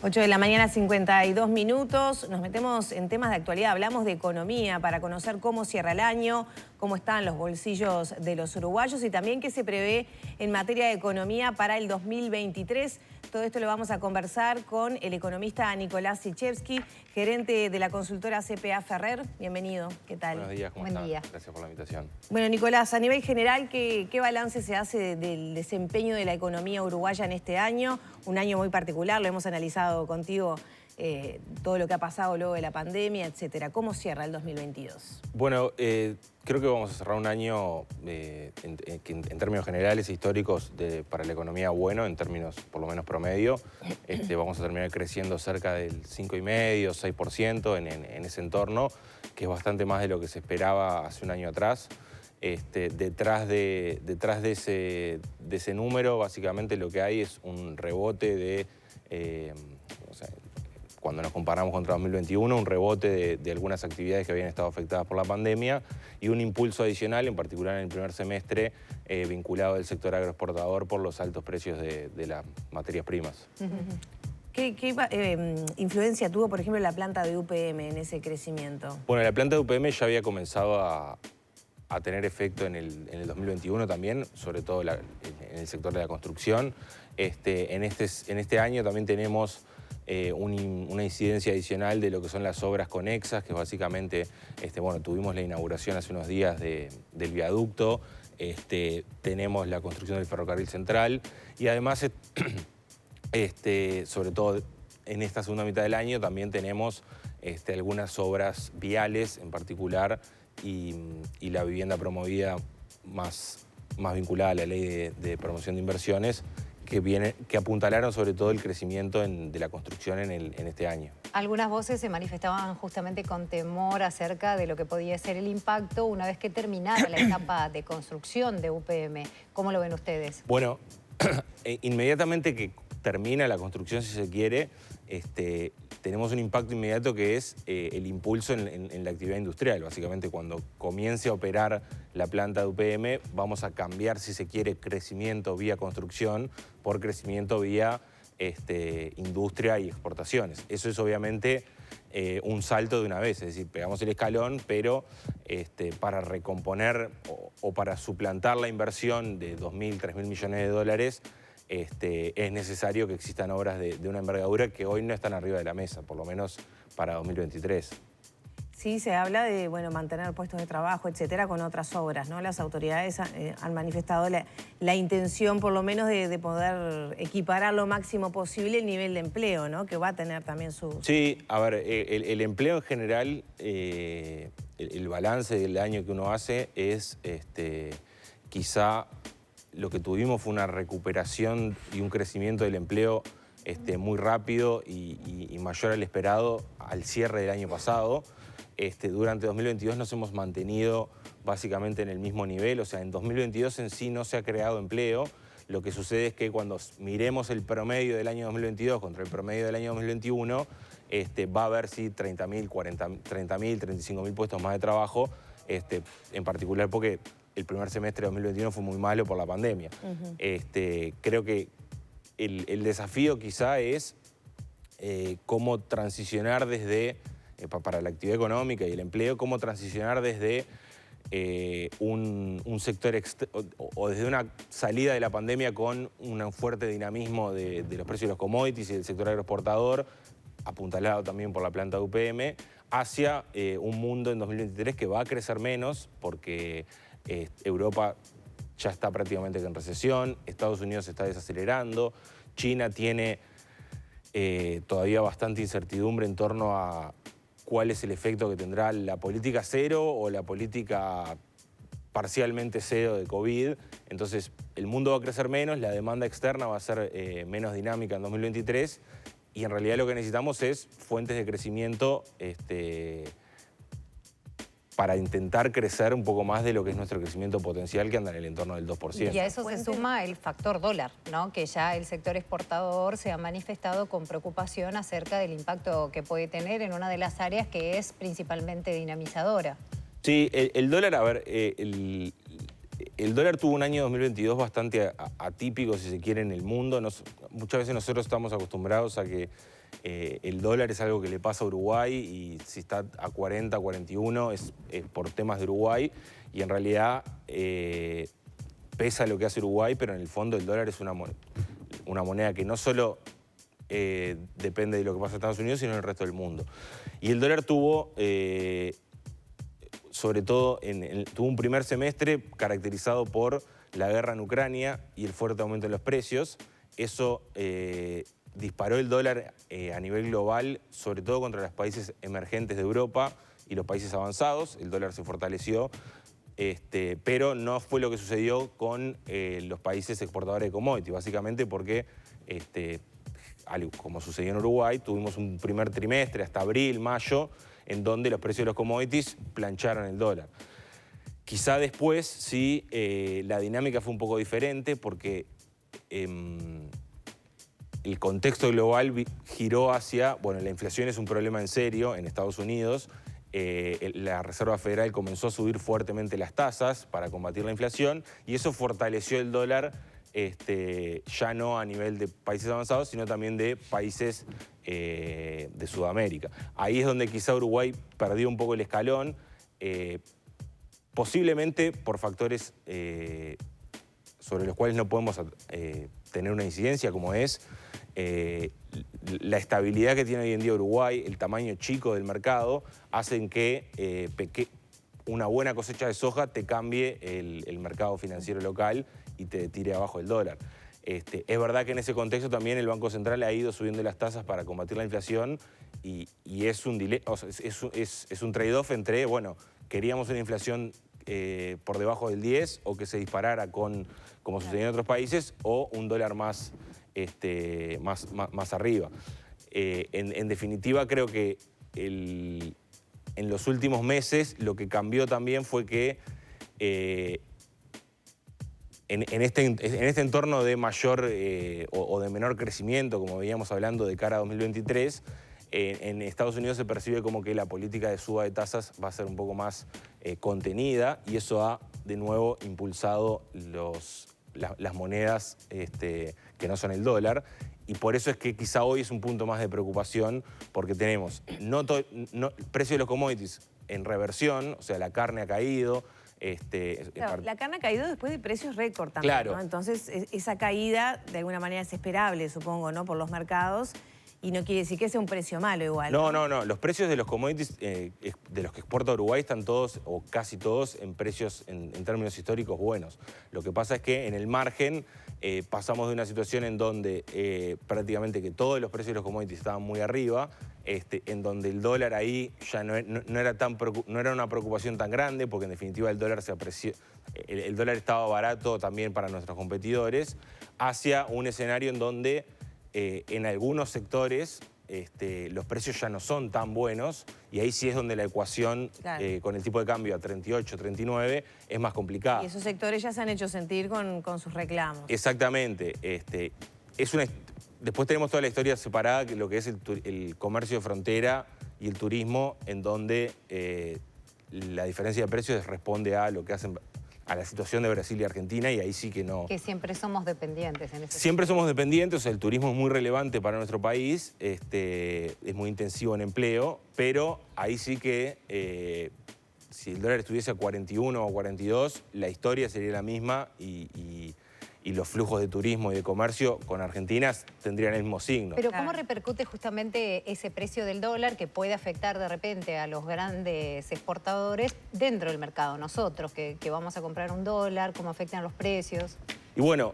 8 de la mañana, 52 minutos. Nos metemos en temas de actualidad. Hablamos de economía para conocer cómo cierra el año, cómo están los bolsillos de los uruguayos y también qué se prevé en materia de economía para el 2023. Todo esto lo vamos a conversar con el economista Nicolás Sichevsky, gerente de la consultora CPA Ferrer. Bienvenido. ¿Qué tal? Buenos días, ¿cómo están? Gracias por la invitación. Bueno, Nicolás, a nivel general, ¿qué balance se hace del desempeño de la economía uruguaya en este año? Un año muy particular, lo hemos analizado contigo, todo lo que ha pasado luego de la pandemia, etcétera. ¿Cómo cierra el 2022? Bueno, creo que vamos a cerrar un año en términos generales, históricos, para la economía bueno, en términos por lo menos promedio. Vamos a terminar creciendo cerca del 5,5%, 6% en ese entorno, que es bastante más de lo que se esperaba hace un año atrás. Detrás de ese número, básicamente lo que hay es un rebote de, cuando nos comparamos contra 2021, un rebote de algunas actividades que habían estado afectadas por la pandemia y un impulso adicional, en particular en el primer semestre, vinculado al sector agroexportador por los altos precios de las materias primas. ¿Qué influencia tuvo, por ejemplo, la planta de UPM en ese crecimiento? Bueno, la planta de UPM ya había comenzado a tener efecto en el 2021 también, sobre todo en el sector de la construcción. En este año también tenemos una incidencia adicional de lo que son las obras conexas, que básicamente, bueno, tuvimos la inauguración hace unos días del viaducto, tenemos la construcción del ferrocarril central y además, sobre todo en esta segunda mitad del año, también tenemos algunas obras viales en particular y la vivienda promovida más vinculada a la ley de promoción de inversiones, que apuntalaron sobre todo el crecimiento de la construcción en este año. Algunas voces se manifestaban justamente con temor acerca de lo que podía ser el impacto una vez que terminara la etapa de construcción de UPM. ¿Cómo lo ven ustedes? Bueno, inmediatamente que termina la construcción, si se quiere, tenemos un impacto inmediato que es el impulso en la actividad industrial. Básicamente, cuando comience a operar la planta de UPM, vamos a cambiar, si se quiere, crecimiento vía construcción por crecimiento vía industria y exportaciones. Eso es obviamente un salto de una vez, es decir, pegamos el escalón, pero para recomponer o para suplantar la inversión de 2.000, 3.000 millones de dólares, es necesario que existan obras de una envergadura que hoy no están arriba de la mesa, por lo menos para 2023. Sí, se habla de mantener puestos de trabajo, etcétera, con otras obras, ¿no? Las autoridades han manifestado la intención, por lo menos, de poder equiparar lo máximo posible el nivel de empleo, ¿no? Que va a tener también su... Sí, a ver, el empleo en general, el balance del año que uno hace es quizá... Lo que tuvimos fue una recuperación y un crecimiento del empleo muy rápido y mayor al esperado al cierre del año pasado. Durante 2022 nos hemos mantenido básicamente en el mismo nivel, o sea, en 2022 en sí no se ha creado empleo. Lo que sucede es que cuando miremos el promedio del año 2022 contra el promedio del año 2021, va a haber sí 30.000, 35.000 puestos más de trabajo, en particular porque el primer semestre de 2021 fue muy malo por la pandemia. Creo que el desafío quizá es cómo transicionar desde, para la actividad económica y el empleo, cómo transicionar desde un sector o desde una salida de la pandemia con un fuerte dinamismo de los precios de los commodities y del sector agroexportador, apuntalado también por la planta de UPM, hacia un mundo en 2023 que va a crecer menos porque Europa ya está prácticamente en recesión, Estados Unidos se está desacelerando, China tiene todavía bastante incertidumbre en torno a cuál es el efecto que tendrá la política cero o la política parcialmente cero de COVID. Entonces, el mundo va a crecer menos, la demanda externa va a ser menos dinámica en 2023 y en realidad lo que necesitamos es fuentes de crecimiento para intentar crecer un poco más de lo que es nuestro crecimiento potencial, que anda en el entorno del 2%. Y a eso se suma el factor dólar, ¿no? Que ya el sector exportador se ha manifestado con preocupación acerca del impacto que puede tener en una de las áreas que es principalmente dinamizadora. Sí, el dólar, a ver, el dólar tuvo un año 2022 bastante atípico, si se quiere, en el mundo. Muchas veces nosotros estamos acostumbrados a que el dólar es algo que le pasa a Uruguay y si está a 40, 41 es por temas de Uruguay y en realidad pesa lo que hace Uruguay, pero en el fondo el dólar es una moneda que no solo depende de lo que pasa en Estados Unidos, sino en el resto del mundo. Y el dólar tuvo, sobre todo, tuvo un primer semestre caracterizado por la guerra en Ucrania y el fuerte aumento en los precios. Eso disparó el dólar a nivel global, sobre todo contra los países emergentes de Europa y los países avanzados. El dólar se fortaleció, pero no fue lo que sucedió con los países exportadores de commodities, básicamente porque, como sucedió en Uruguay, tuvimos un primer trimestre hasta abril, mayo, en donde los precios de los commodities plancharon el dólar. Quizá después sí la dinámica fue un poco diferente porque el contexto global giró hacia, bueno, la inflación es un problema en serio en Estados Unidos. La Reserva Federal comenzó a subir fuertemente las tasas para combatir la inflación y eso fortaleció el dólar, ya no a nivel de países avanzados, sino también de países de Sudamérica. Ahí es donde quizá Uruguay perdió un poco el escalón, posiblemente por factores sobre los cuales no podemos tener una incidencia, como es la estabilidad que tiene hoy en día Uruguay, el tamaño chico del mercado, hacen que una buena cosecha de soja te cambie el mercado financiero local y te tire abajo el dólar. Es verdad que en ese contexto también el Banco Central ha ido subiendo las tasas para combatir la inflación y es un trade-off entre, bueno, queríamos una inflación por debajo del 10 o que se disparara como sucedió en otros países, o un dólar más arriba. En definitiva, creo que en los últimos meses lo que cambió también fue que en este entorno de mayor o de menor crecimiento, como veníamos hablando de cara a 2023, en Estados Unidos se percibe como que la política de suba de tasas va a ser un poco más contenida y eso ha de nuevo impulsado las monedas que no son el dólar. Y por eso es que quizá hoy es un punto más de preocupación, porque tenemos precio de los commodities en reversión, o sea, la carne ha caído. Claro, la carne ha caído después de precios récord también, claro, ¿no? Entonces, esa caída de alguna manera es esperable, supongo, ¿no? Por los mercados. Y no quiere decir que sea un precio malo igual. No. Los precios de los commodities de los que exporta Uruguay están todos, o casi todos, en precios en términos históricos buenos. Lo que pasa es que en el margen pasamos de una situación en donde prácticamente que todos los precios de los commodities estaban muy arriba, en donde el dólar ahí ya no era una preocupación tan grande, porque en definitiva el dólar se apreció, el dólar estaba barato también para nuestros competidores, hacia un escenario en donde en algunos sectores los precios ya no son tan buenos y ahí sí es donde la ecuación, claro, con el tipo de cambio a 38, 39 es más complicada. Y esos sectores ya se han hecho sentir con sus reclamos. Exactamente. Después tenemos toda la historia separada, lo que es el comercio de frontera y el turismo, en donde la diferencia de precios responde a lo que hacen, a la situación de Brasil y Argentina, y ahí sí que no. Que siempre somos dependientes en ese Siempre somos dependientes, o sea, el turismo es muy relevante para nuestro país, es muy intensivo en empleo, pero ahí sí que si el dólar estuviese a 41 o 42, la historia sería la misma y los flujos de turismo y de comercio con Argentina tendrían el mismo signo. Pero ¿cómo repercute justamente ese precio del dólar que puede afectar de repente a los grandes exportadores dentro del mercado? Nosotros, que vamos a comprar un dólar, ¿cómo afectan los precios? Y bueno,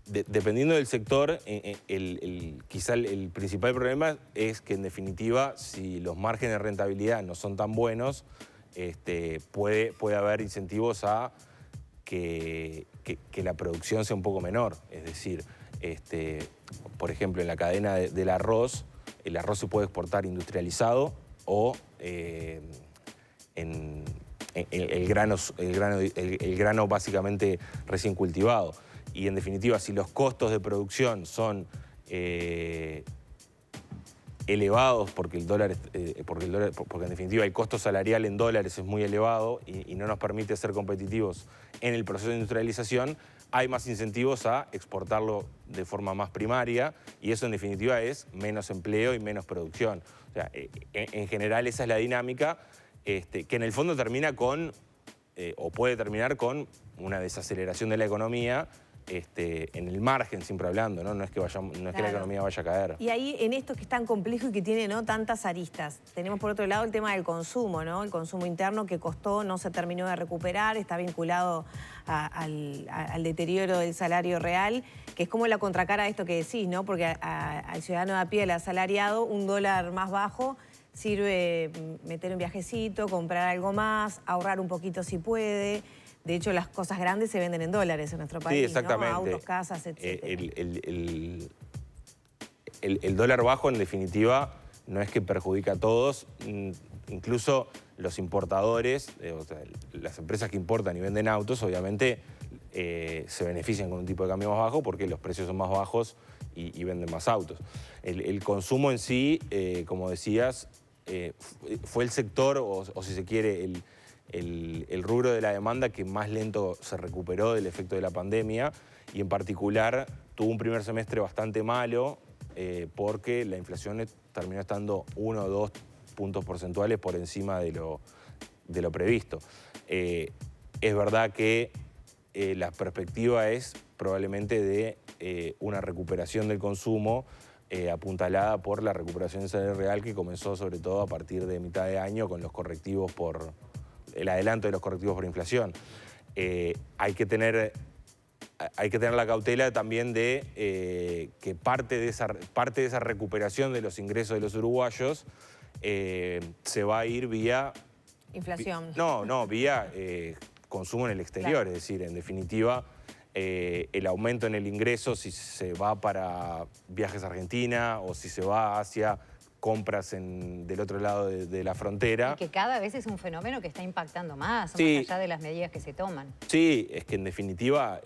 dependiendo del sector, quizá el principal problema es que en definitiva, si los márgenes de rentabilidad no son tan buenos, puede haber incentivos a que la producción sea un poco menor. Es decir, por ejemplo, en la cadena del arroz, el arroz se puede exportar industrializado o el grano básicamente recién cultivado. Y en definitiva, si los costos de producción son elevados porque el dólar, porque en definitiva el costo salarial en dólares es muy elevado y no nos permite ser competitivos en el proceso de industrialización, hay más incentivos a exportarlo de forma más primaria y eso en definitiva es menos empleo y menos producción. O sea, en general esa es la dinámica que en el fondo termina con, o puede terminar con una desaceleración de la economía en el margen, siempre hablando, ¿no? No es que la economía vaya a caer. Y ahí, en esto que es tan complejo y que tiene, ¿no?, tantas aristas, tenemos por otro lado el tema del consumo, ¿no? El consumo interno que costó, no se terminó de recuperar, está vinculado al deterioro del salario real, que es como la contracara de esto que decís, ¿no? Porque al ciudadano de a pie, al asalariado, un dólar más bajo sirve meter un viajecito, comprar algo más, ahorrar un poquito si puede. De hecho, las cosas grandes se venden en dólares en nuestro país, sí, exactamente. ¿no? Autos, casas, etc. El dólar bajo, en definitiva, no es que perjudica a todos. Incluso los importadores, o sea, las empresas que importan y venden autos, obviamente se benefician con un tipo de cambio más bajo porque los precios son más bajos y venden más autos. El consumo en sí, como decías, fue el sector, o si se quiere, el rubro de la demanda que más lento se recuperó del efecto de la pandemia y en particular tuvo un primer semestre bastante malo porque la inflación terminó estando 1 o 2 puntos porcentuales por encima de lo previsto. Es verdad que la perspectiva es probablemente de una recuperación del consumo apuntalada por la recuperación del salario real que comenzó sobre todo a partir de mitad de año con los correctivos por el adelanto de los correctivos por inflación. Hay que tener la cautela también de que parte de esa recuperación de los ingresos de los uruguayos se va a ir vía... Inflación. Vía consumo en el exterior. Claro. Es decir, en definitiva, el aumento en el ingreso, si se va para viajes a Argentina o si se va hacia compras del otro lado de la frontera. Y que cada vez es un fenómeno que está impactando más allá de las medidas que se toman. Sí, es que en definitiva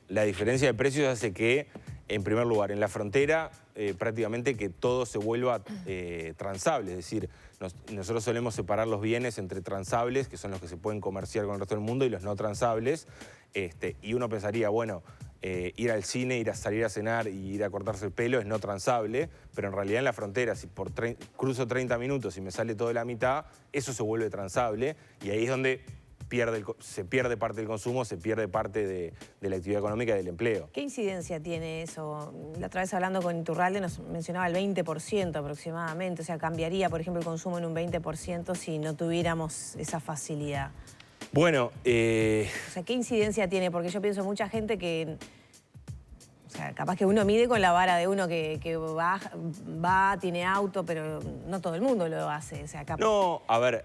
la diferencia de precios hace que, en primer lugar, en la frontera prácticamente que todo se vuelva transable. Es decir, nosotros solemos separar los bienes entre transables, que son los que se pueden comerciar con el resto del mundo, y los no transables. Y uno pensaría, bueno, ir al cine, ir a salir a cenar y ir a cortarse el pelo es no transable, pero en realidad en la frontera, si cruzo 30 minutos y me sale todo de la mitad, eso se vuelve transable y ahí es donde se pierde parte del consumo, se pierde parte de la actividad económica y del empleo. ¿Qué incidencia tiene eso? La otra vez hablando con Iturralde nos mencionaba el 20% aproximadamente, o sea, cambiaría, por ejemplo, el consumo en un 20% si no tuviéramos esa facilidad. Bueno, o sea, ¿qué incidencia tiene? Porque yo pienso mucha gente que... O sea, capaz que uno mide con la vara de uno que va, tiene auto, pero no todo el mundo lo hace. O sea, capaz... No, a ver,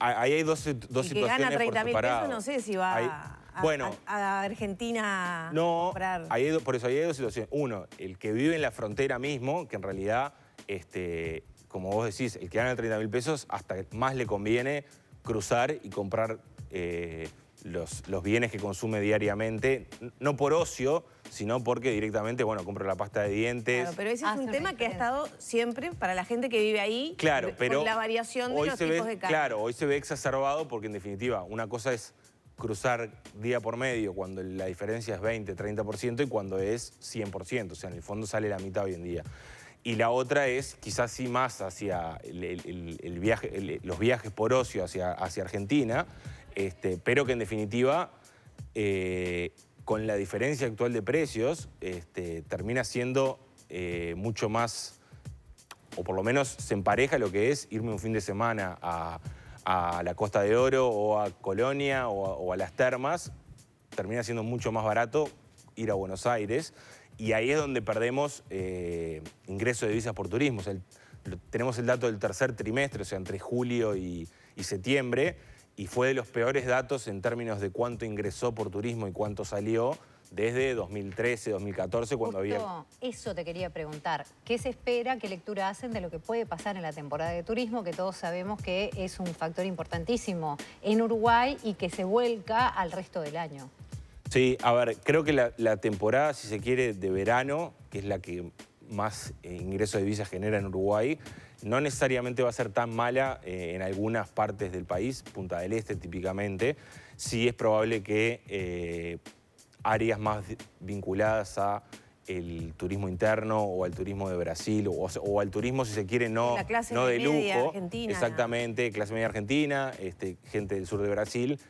ahí hay dos situaciones que gana 30.000 pesos, no sé si va a Argentina a comprar... Por eso ahí hay dos situaciones. Uno, el que vive en la frontera mismo, que en realidad, como vos decís, el que gana 30.000 pesos, hasta más le conviene cruzar y comprar los bienes que consume diariamente, no por ocio, sino porque directamente, bueno, compro la pasta de dientes. Claro, pero ese es un tema que ha estado siempre para la gente que vive ahí, claro, pero con la variación de los tipos de cambio. Claro, hoy se ve exacerbado porque en definitiva una cosa es cruzar día por medio cuando la diferencia es 20, 30% y cuando es 100%, o sea, en el fondo sale la mitad hoy en día. Y la otra es quizás sí más hacia los viajes por ocio hacia Argentina, pero que en definitiva, con la diferencia actual de precios, termina siendo mucho más, o por lo menos se empareja lo que es irme un fin de semana a la Costa de Oro o a Colonia o a las termas, termina siendo mucho más barato ir a Buenos Aires. Y ahí es donde perdemos ingresos de divisas por turismo. O sea, tenemos el dato del tercer trimestre, o sea, entre julio y septiembre, y fue de los peores datos en términos de cuánto ingresó por turismo y cuánto salió desde 2013, 2014, cuando había... Eso te quería preguntar. ¿Qué se espera, qué lectura hacen de lo que puede pasar en la temporada de turismo, que todos sabemos que es un factor importantísimo en Uruguay y que se vuelca al resto del año? Sí, a ver, creo que la temporada, si se quiere, de verano, que es la que más ingresos de divisas genera en Uruguay, no necesariamente va a ser tan mala en algunas partes del país, Punta del Este típicamente. Sí es probable que áreas más vinculadas a el turismo interno o al turismo de Brasil o al turismo, si se quiere, no, La clase no de media lujo. argentina. Exactamente, clase media argentina, gente del sur de Brasil.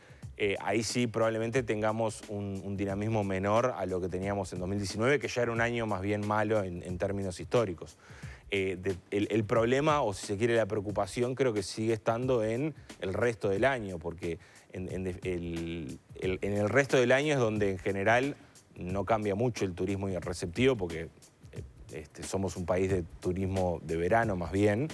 Ahí sí probablemente tengamos un dinamismo menor a lo que teníamos en 2019, que ya era un año más bien malo en términos históricos. El problema, o si se quiere la preocupación, creo que sigue estando en el resto del año, porque en el resto del año es donde en general no cambia mucho el turismo y el receptivo, porque somos un país de turismo de verano más bien,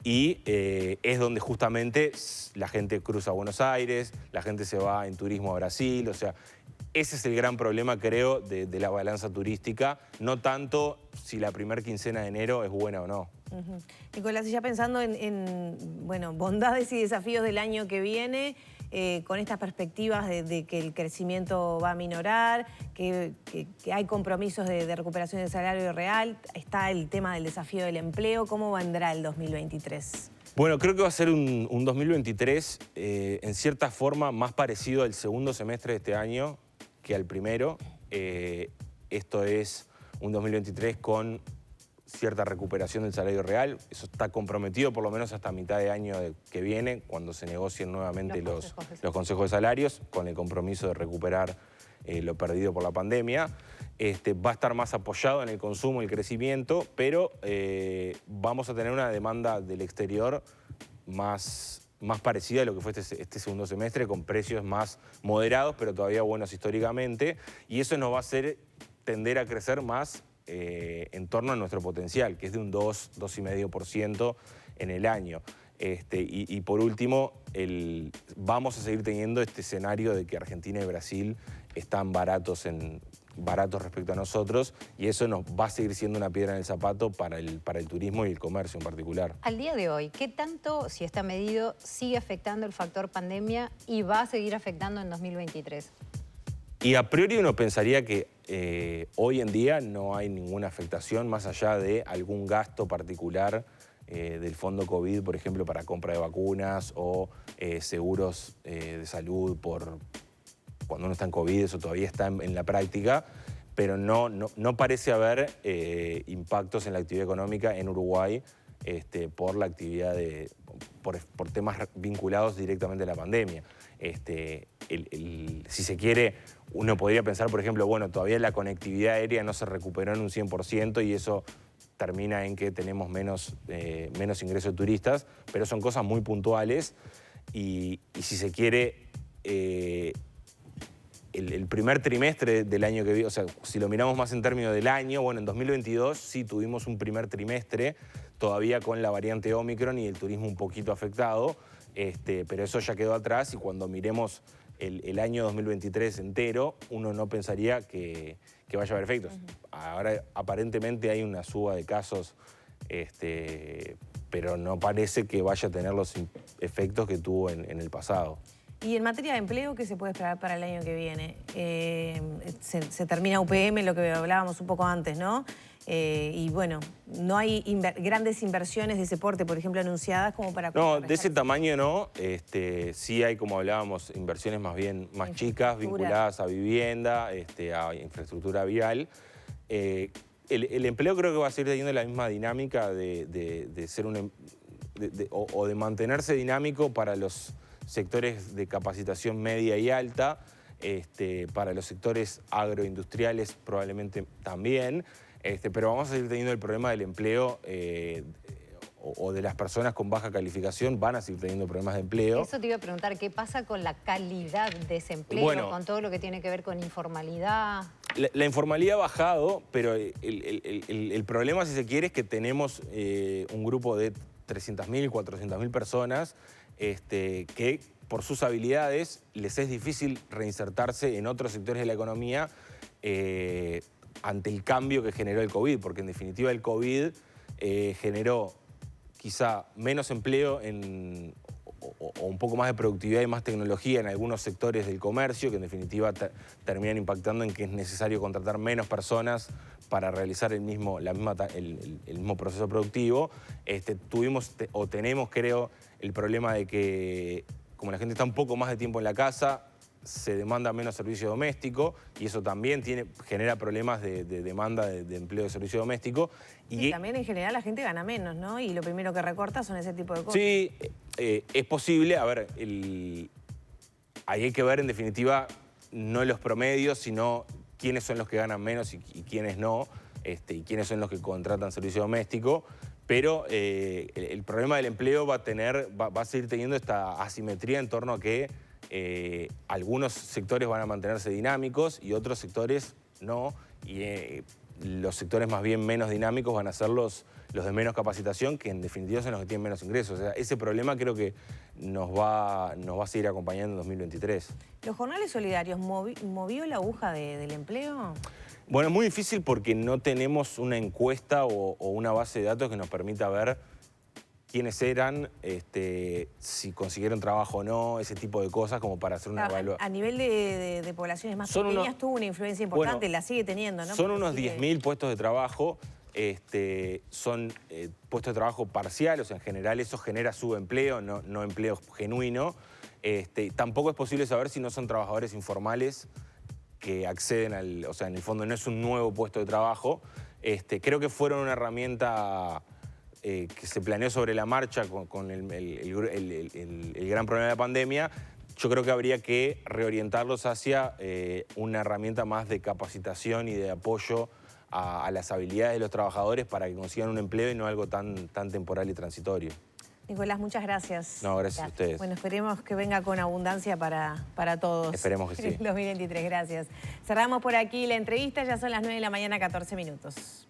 y es donde justamente la gente cruza a Buenos Aires, la gente se va en turismo a Brasil, o sea, ese es el gran problema, creo, de la balanza turística, no tanto si la primera quincena de enero es buena o no. Nicolás, ya pensando en bueno, bondades y desafíos del año que viene, con estas perspectivas de que el crecimiento va a minorar, que hay compromisos de recuperación del salario real, está el tema del desafío del empleo, ¿cómo vendrá el 2023? Bueno, creo que va a ser un 2023 en cierta forma más parecido al segundo semestre de este año que al primero. Esto es un 2023 con cierta recuperación del salario real. Eso está comprometido por lo menos hasta mitad de año que viene, cuando se negocien nuevamente los consejos de salarios, con el compromiso de recuperar lo perdido por la pandemia. Va a estar más apoyado en el consumo y el crecimiento, pero vamos a tener una demanda del exterior más parecida a lo que fue este segundo semestre, con precios más moderados, pero todavía buenos históricamente, y eso nos va a hacer tender a crecer más en torno a nuestro potencial, que es de un 2,5% en el año. Y por último, vamos a seguir teniendo este escenario de que Argentina y Brasil están baratos respecto a nosotros, y eso nos va a seguir siendo una piedra en el zapato para el turismo y el comercio en particular. Al día de hoy, ¿qué tanto, si está medido, sigue afectando el factor pandemia y va a seguir afectando en 2023? Y a priori uno pensaría que hoy en día no hay ninguna afectación más allá de algún gasto particular del fondo COVID, por ejemplo, para compra de vacunas o seguros de salud cuando uno está en COVID, eso todavía está en la práctica, pero no parece haber impactos en la actividad económica en Uruguay por la actividad por temas vinculados directamente a la pandemia. Si se quiere, uno podría pensar, por ejemplo, bueno, todavía la conectividad aérea no se recuperó en un 100% y eso termina en que tenemos menos ingresos de turistas, pero son cosas muy puntuales y si se quiere, el primer trimestre del año que viene, o sea, si lo miramos más en términos del año, bueno, en 2022 sí tuvimos un primer trimestre, todavía con la variante Omicron y el turismo un poquito afectado, pero eso ya quedó atrás y cuando miremos el año 2023 entero, uno no pensaría que vaya a haber efectos. Ahora aparentemente hay una suba de casos, pero no parece que vaya a tener los efectos que tuvo en el pasado. Y en materia de empleo, ¿qué se puede esperar para el año que viene? Se termina UPM, lo que hablábamos un poco antes, ¿no? Y bueno, no hay grandes inversiones de ese porte, por ejemplo, anunciadas como para... No, de ese tamaño no. Sí hay, como hablábamos, inversiones más bien más chicas, vinculadas a vivienda, a infraestructura vial. El empleo creo que va a seguir teniendo la misma dinámica de ser o de mantenerse dinámico para los sectores de capacitación media y alta, para los sectores agroindustriales probablemente también, pero vamos a seguir teniendo el problema del empleo o de las personas con baja calificación van a seguir teniendo problemas de empleo. Eso te iba a preguntar, ¿qué pasa con la calidad de ese empleo, bueno, con todo lo que tiene que ver con informalidad? La informalidad ha bajado, pero el problema, si se quiere, es que tenemos un grupo de 300.000, 400.000 personas que por sus habilidades les es difícil reinsertarse en otros sectores de la economía ante el cambio que generó el COVID, porque en definitiva el COVID generó quizá menos empleo o un poco más de productividad y más tecnología en algunos sectores del comercio, que en definitiva terminan impactando en que es necesario contratar menos personas para realizar el mismo proceso productivo. Tenemos, creo, el problema de que como la gente está un poco más de tiempo en la casa, se demanda menos servicio doméstico y eso también genera problemas de demanda de empleo de servicio doméstico. Y también en general la gente gana menos, ¿no? Y lo primero que recorta son ese tipo de cosas. Sí, es posible. A ver, ahí hay que ver en definitiva no los promedios, sino quiénes son los que ganan menos y quiénes no, y quiénes son los que contratan servicio doméstico. Pero el problema del empleo va a seguir teniendo esta asimetría en torno a que algunos sectores van a mantenerse dinámicos y otros sectores no. Y los sectores más bien menos dinámicos van a ser los de menos capacitación, que en definitiva son los que tienen menos ingresos. O sea, ese problema creo que nos va a seguir acompañando en 2023. ¿Los jornales solidarios movió la aguja del empleo? Bueno, es muy difícil porque no tenemos una encuesta o una base de datos que nos permita ver quiénes eran, si consiguieron trabajo o no, ese tipo de cosas como para hacer una evaluación. A nivel de poblaciones más pequeñas tuvo una influencia importante, la sigue teniendo, ¿no? Son unos 10.000 puestos de trabajo, son puestos de trabajo parciales, o sea, en general eso genera subempleo, no empleo genuino. Tampoco es posible saber si no son trabajadores informales que acceden o sea, en el fondo no es un nuevo puesto de trabajo. Creo que fueron una herramienta que se planeó sobre la marcha con el gran problema de la pandemia. Yo creo que habría que reorientarlos hacia una herramienta más de capacitación y de apoyo a las habilidades de los trabajadores para que consigan un empleo y no algo tan temporal y transitorio. Nicolás, muchas gracias. No, gracias a ustedes. Bueno, esperemos que venga con abundancia para todos. Esperemos que sí. 2023, gracias. Cerramos por aquí la entrevista, ya son las 9 de la mañana, 14 minutos.